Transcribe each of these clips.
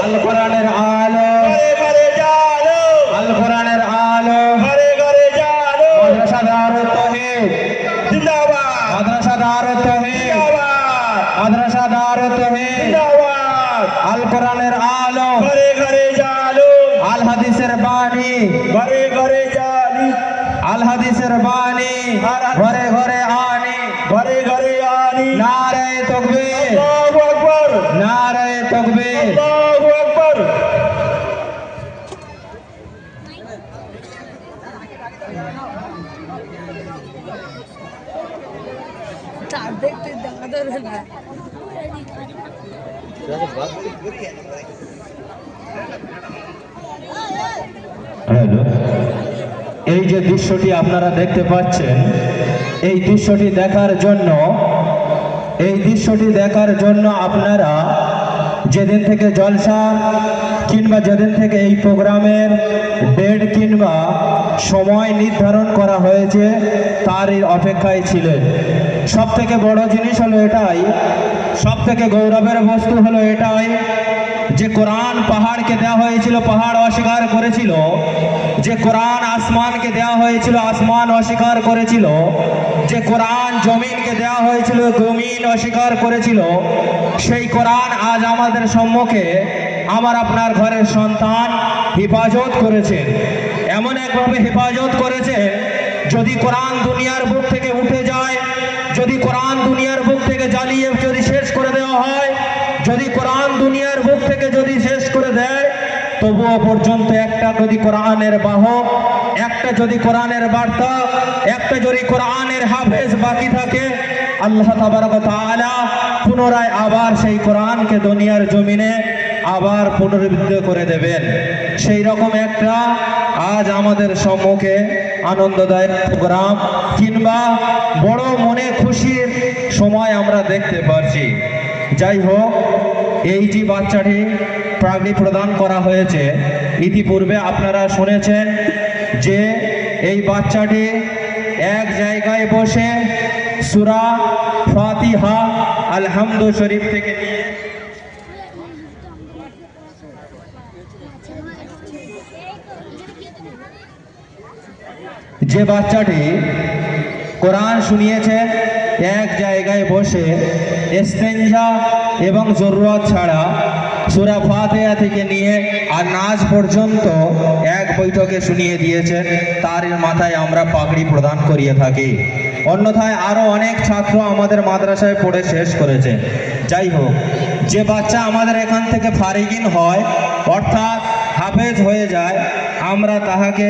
আল কোরআনের আলো ঘরে ঘরে জালো, আল কোরআনের আলো ঘরে ঘরে জালো, মাদ্রাসা দারুত তাওহীদ জিন্দাবাদ, মাদ্রাসা দারুত তাওহীদ জিন্দাবাদ, মাদ্রাসা দারুত তাওহীদ জিন্দাবাদ, আল কোরআনের আলো ঘরে ঘরে জালো, আল হাদিসের বাণী ঘরে ঘরে জালি, আল হাদিসের বাণী ঘরে ঘরে আনি ঘরে ঘরে আনি, নারে তাকবীর আল্লাহু আকবার, নারে তাকবীর আল্লাহু আকবার। দেখতে দেখা যাবে না। হ্যালো, এই যে দৃশ্যটি আপনারা দেখতে পাচ্ছেন, এই দৃশ্যটি দেখার জন্য আপনারা যেদিন থেকে জলসা কিংবা যেদিন থেকে এই প্রোগ্রামের ডেট কিংবা সময় নির্ধারণ করা হয়েছে তারই অপেক্ষায় ছিলেন। সব থেকে বড় জিনিস হলো এটাই, সব থেকে গৌরবের বস্তু হলো এটাই যে কোরআন পাহাড়কে দেওয়া হয়েছিল, পাহাড় অস্বীকার করেছিল। যে কোরআন আসমানকে দেওয়া হয়েছিল, আসমান অস্বীকার করেছিল। যে কোরআন জমিনকে দেওয়া হয়েছিল, জমিন অস্বীকার করেছিল। সেই কোরআন আজ আমাদের সম্মুখে আমার আপনার ঘরের সন্তান হেফাজত করেছেন। এমন একভাবে হেফাজত করেছেন, যদি কোরআন দুনিয়ার বুক থেকে উঠে যায়, যদি কোরআন দুনিয়ার বুক থেকে জ্বালিয়ে যদি শেষ করে দেওয়া হয়, যদি কোরআন দুনিয়ার বুক থেকে যদি শেষ করে দেয়, তবুও পর্যন্ত একটা যদি কোরআনের বাহক, একটা যদি কোরআনের বার্তা, একটা যদি কোরআনের হাফেজ বাকি থাকে, আল্লাহ তাবারক ওয়া তাআলা পুনরায় আবার সেই কোরআনকে দুনিয়ার জমিনে আবার পুনরুজ্জীবিত করে দেবেন। সেই রকম একটা আজ আমাদের সম্মুখে আনন্দদায়ক প্রোগ্রাম কিংবা বড় মনে খুশির সময় আমরা দেখতে পাচ্ছি। যাই হোক, এই যে বাচ্চাটি পাগড়ি প্রদান করা হয়েছে, ইতিপূর্বে আপনারা শুনেছেন যে এই বাচ্চাটি এক জায়গায় বসে সূরা ফাতিহা আলহামদু শরীফ থেকে নিয়ে যে বাচ্চাটি কোরআন শুনিয়েছেন এক জায়গায় বসে ইস্তেঞ্জা এবং জরুরত ছাড়া সূরা ফাতিহা থেকে নিয়ে আর নাজ পর্যন্ত এক বৈঠকে শুনিয়ে দিয়েছেন, তার মাথায় আমরা পাগড়ি প্রদান করিয়ে থাকি। অন্যথায় আরও অনেক ছাত্র আমাদের মাদ্রাসায় পড়ে শেষ করেছে। যাই হোক, যে বাচ্চা আমাদের এখান থেকে ফারিগিন হয় অর্থাৎ হাফেজ হয়ে যায়, আমরা তাহাকে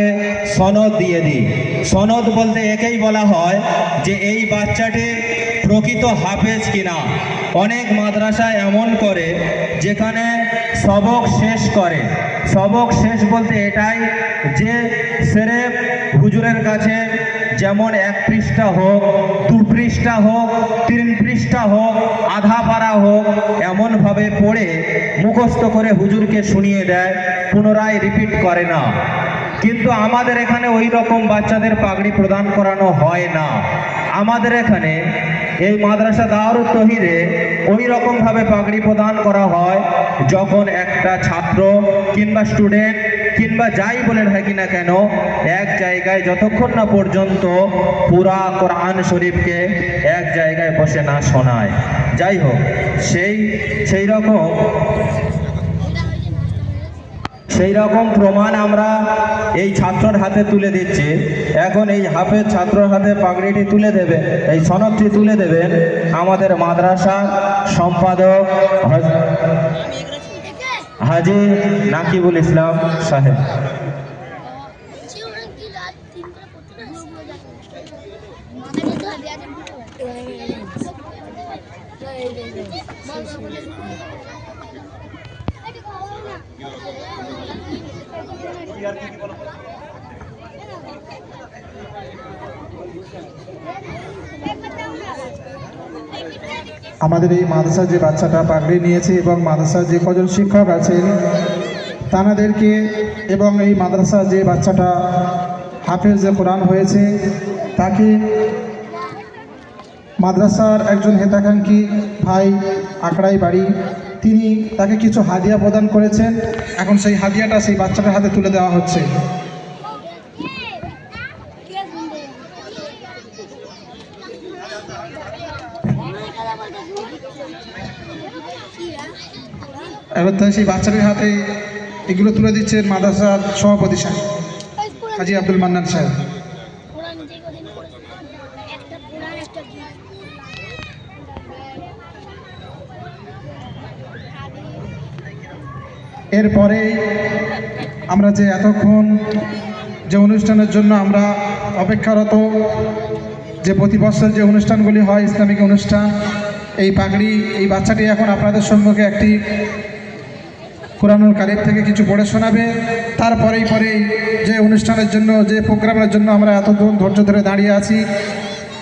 সনদ দিয়ে দিই। সনদ বলতে একেই বলা হয় যে এই বাচ্চাটি প্রকৃত হাফেজ কিনা। অনেক মাদ্রাসায় এমন করে যেখানে সবক শেষ করে, সবক শেষ বলতে এটাই যে সেরেফ হুজুরের কাছে যেমন 1 পৃষ্ঠা হোক, 2 পৃষ্ঠা হোক, 3 পৃষ্ঠা হোক, আধা পারা হোক, এমনভাবে পড়ে মুখস্থ করে হুজুরকে শুনিয়ে দেয়, পুনরায় রিপিট করে না। কিন্তু আমাদের এখানে ওই রকম বাচ্চাদের পাগড়ি প্রদান করানো হয় না। আমাদের এখানে এই মাদ্রাসা দারুত তাওহীদে ওই রকমভাবে পাগড়ি প্রদান করা হয়, যখন একটা ছাত্র কিংবা স্টুডেন্ট কিংবা যাই বলে থাকি না কেন এক জায়গায় যতক্ষণ না পর্যন্ত পুরা কোরআন শরীফকে এক জায়গায় বসে না শোনায়। যাই হোক, সেই রকম প্রমাণ আমরা এই ছাত্রর হাতে তুলে দিচ্ছি। এখন এই হাফেজ ছাত্রর হাতে পাগড়িটি তুলে দেবে, এই সনদটি তুলে দেবেন আমাদের মাদ্রাসার সম্পাদক হাজি নাকিবুল ইসলাম সাহেব। আমাদের এই মাদ্রাসার যে বাচ্চাটা পাগড়ি নিয়েছে এবং মাদ্রাসার যে কজন শিক্ষক আছেন তাদেরকে এবং এই মাদ্রাসার যে বাচ্চাটা হাফেজ কোরআন হয়েছে তাকে মাদ্রাসার একজন হেতাকাঙ্ক্ষী ভাই আকড়াই বাড়ি তিনি তাকে কিছু হাদিয়া প্রদান করেছেন। এখন সেই হাদিয়াটা সেই বাচ্চাটার হাতে তুলে দেওয়া হচ্ছে। এবার তাই সেই বাচ্চাটির হাতে এগুলো তুলে দিচ্ছেন মাদ্রাসার সভাপতি সাহেব হাজি আব্দুল মান্নান সাহেব। এরপরে আমরা যে এতক্ষণ যে অনুষ্ঠানের জন্য আমরা অপেক্ষারত, যে প্রতি বছর যে অনুষ্ঠানগুলি হয় ইসলামিক অনুষ্ঠান, এই পাগড়ি এই বাচ্চাটি এখন আপনাদের সম্মুখে একটি কোরআনুল কারীম থেকে কিছু পড়ে শোনাবে। তারপরেই যে অনুষ্ঠানের জন্য যে প্রোগ্রামের জন্য আমরা এতক্ষণ ধৈর্য ধরে দাঁড়িয়ে আছি,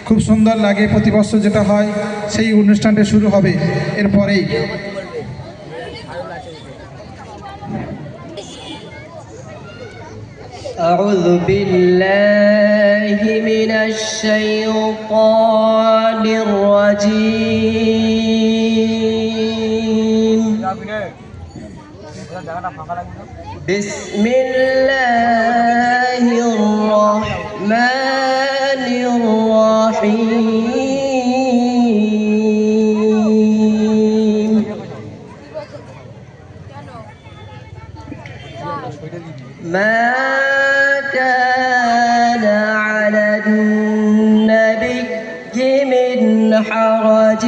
খুব সুন্দর লাগে, প্রতি বছর যেটা হয় সেই অনুষ্ঠানটি শুরু হবে এরপরেই। أعوذ بالله من الشيطان الرجيم بسم الله الرحمن الرحيم ما كان على النبي من حرج